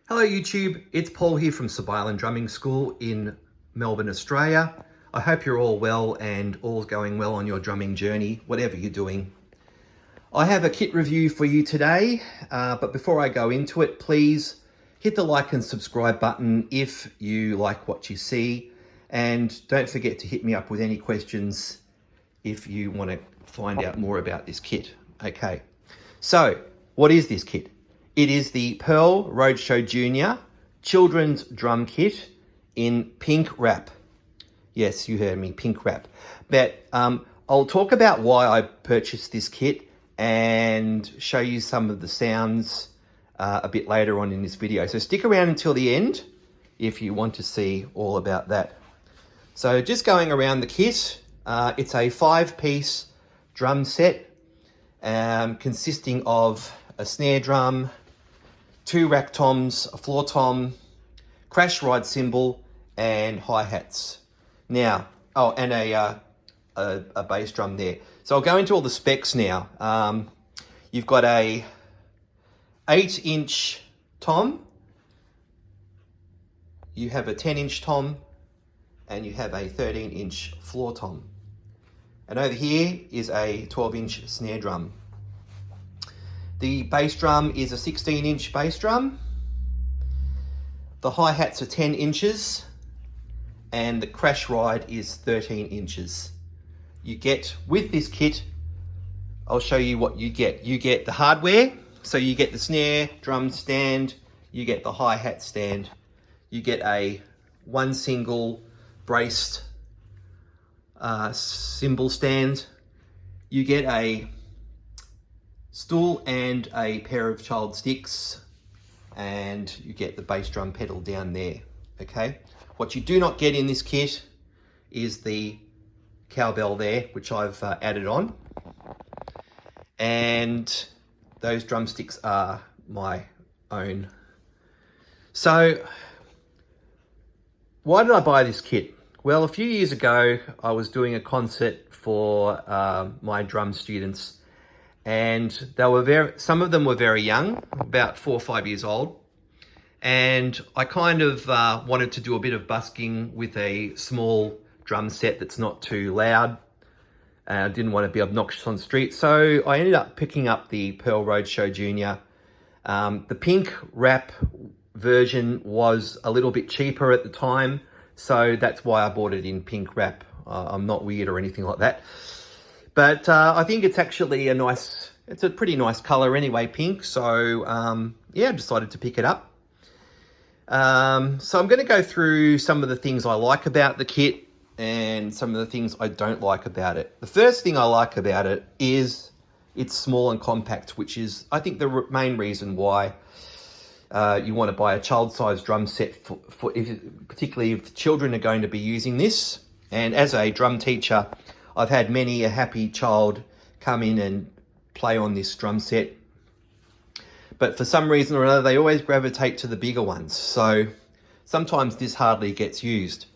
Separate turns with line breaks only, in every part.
Hello YouTube, it's Paul here from Sub Island Drumming School in Melbourne, Australia. I hope you're all well and all's going well on your drumming journey, whatever you're doing. I have a kit review for you today, but before I go into it, please hit the like and subscribe button if you like what you see, and don't forget to hit me up with any questions if you want to find out more about this kit. Okay, so what is this kit? It is the Pearl Roadshow Junior Children's Drum Kit in pink wrap. Yes, you heard me, pink wrap. But I'll talk about why I purchased this kit and show you some of the sounds a bit later on in this video. So stick around until the end if you want to see all about that. So just going around the kit, it's a 5-piece drum set consisting of a snare drum, 2 rack toms, a floor tom, crash ride cymbal, and hi-hats. Now, oh, and a bass drum there. So I'll go into all the specs now. You've got a 8-inch tom, you have a 10-inch tom, and you have a 13-inch floor tom. And over here is a 12-inch snare drum. The bass drum is a 16-inch bass drum. The hi-hats are 10 inches and the crash ride is 13 inches. You get, with this kit, I'll show you what you get. You get the hardware, so you get the snare drum stand, you get the hi-hat stand, you get a one single braced cymbal stand, you get a stool and a pair of child sticks, and you get the bass drum pedal down there. Okay, what you do not get in this kit is the cowbell there, which I've added on, and those drumsticks are my own. So why did I buy this kit? Well, a few years ago I was doing a concert for my drum students, and they were some of them were very young, about 4 or 5 years old. And I kind of wanted to do a bit of busking with a small drum set that's not too loud. I didn't want to be obnoxious on the street. So I ended up picking up the Pearl Roadshow Junior. The pink wrap version was a little bit cheaper at the time, so that's why I bought it in pink wrap. I'm not weird or anything like that. But I think it's actually it's a pretty nice color anyway, pink. So yeah, I decided to pick it up. So I'm going to go through some of the things I like about the kit and some of the things I don't like about it. The first thing I like about it is it's small and compact, which is, I think, the main reason why you want to buy a child-sized drum set, particularly if children are going to be using this. And as a drum teacher, I've had many a happy child come in and play on this drum set. But for some reason or another, they always gravitate to the bigger ones. So sometimes this hardly gets used.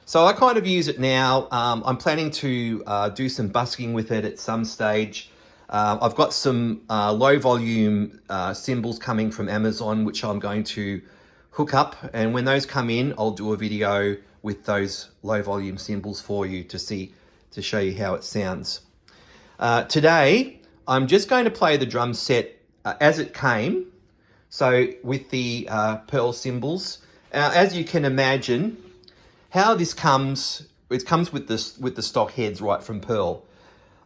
So I kind of use it now. I'm planning to do some busking with it at some stage. I've got some low volume cymbals coming from Amazon, which I'm going to hook up. And when those come in, I'll do a video with those low volume cymbals for you to show you how it sounds. Today, I'm just going to play the drum set as it came. So with the Pearl cymbals. As you can imagine, how this comes, it comes with the stock heads right from Pearl.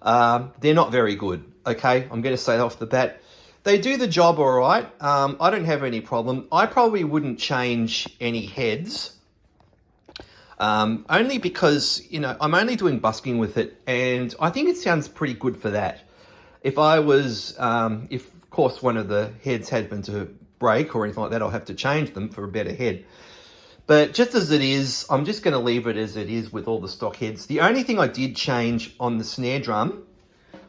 They're not very good, okay? I'm going to say off the bat. They do the job all right. I don't have any problem. I probably wouldn't change any heads. Only because, you know, I'm only doing busking with it, and I think it sounds pretty good for that. If I was, if of course one of the heads happened to break or anything like that, I'll have to change them for a better head. But just as it is, I'm just going to leave it as it is with all the stock heads. The only thing I did change on the snare drum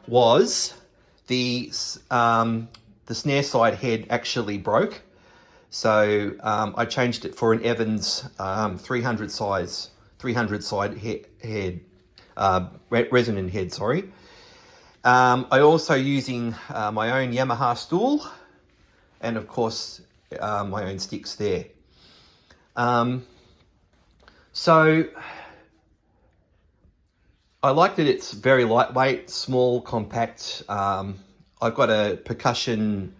was the snare side head actually broke. So I changed it for an Evans 300 side head, resonant head, sorry. I also using my own Yamaha stool, and of course my own sticks there. So I like that it's very lightweight, small, compact. I've got a percussion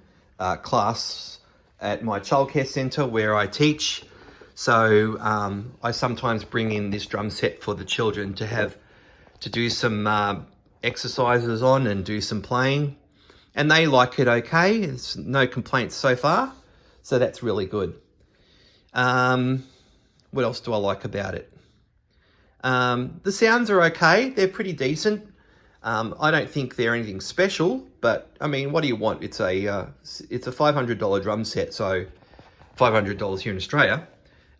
class at my childcare centre where I teach. So I sometimes bring in this drum set for the children to do some exercises on and do some playing. And they like it okay. There's no complaints so far. So that's really good. What else do I like about it? The sounds are okay. They're pretty decent. I don't think they're anything special, but I mean, what do you want? It's a $500 drum set, so $500 here in Australia.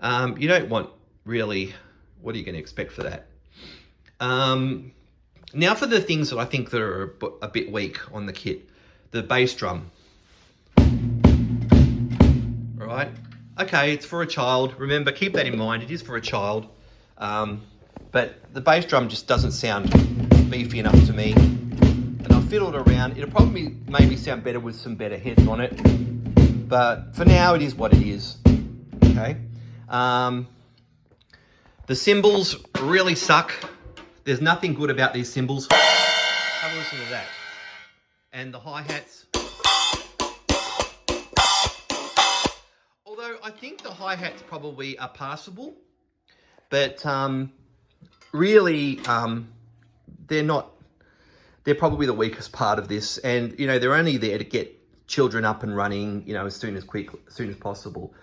You don't want really, what are you going to expect for that? Now for the things that I think that are a bit weak on the kit. The bass drum. All right. Okay, it's for a child. Remember, keep that in mind. It is for a child. But the bass drum just doesn't sound beefy enough to me. And I've fiddled around. It'll probably maybe sound better with some better heads on it. But for now, it is what it is. Okay. The cymbals really suck. There's nothing good about these cymbals. Have a listen to that. And the hi-hats. Although I think the hi-hats probably are passable. But really, they're not. They're probably the weakest part of this. And, you know, they're only there to get children up and running, you know, as soon as possible.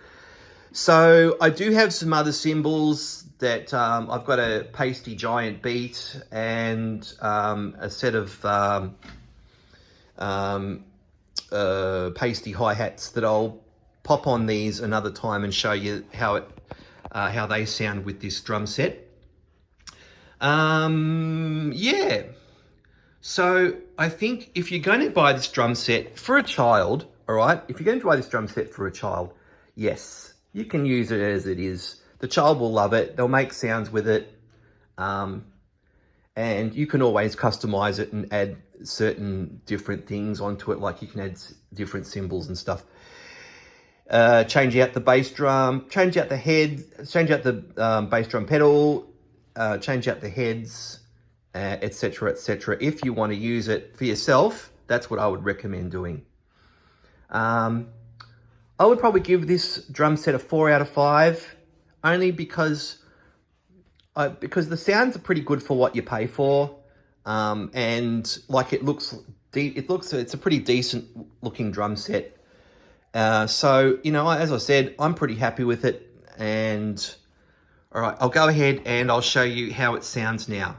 So I do have some other cymbals that I've got a pasty giant beat and a set of pasty hi-hats that I'll pop on these another time and show you how they sound with this drum set. Yeah. So I think if you're going to buy this drum set for a child, all right, if you're going to buy this drum set for a child, yes, you can use it as it is. The child will love it. They'll make sounds with it. And you can always customize it and add certain different things onto it. Like you can add different cymbals and stuff. Change out the bass drum, change out the head, change out the bass drum pedal, change out the heads, etc., etc. If you want to use it for yourself, that's what I would recommend doing. I would probably give this drum set a 4 out of 5, only because the sounds are pretty good for what you pay for, and like it's a pretty decent looking drum set. So, you know, as I said, I'm pretty happy with it. And all right, I'll go ahead and I'll show you how it sounds now.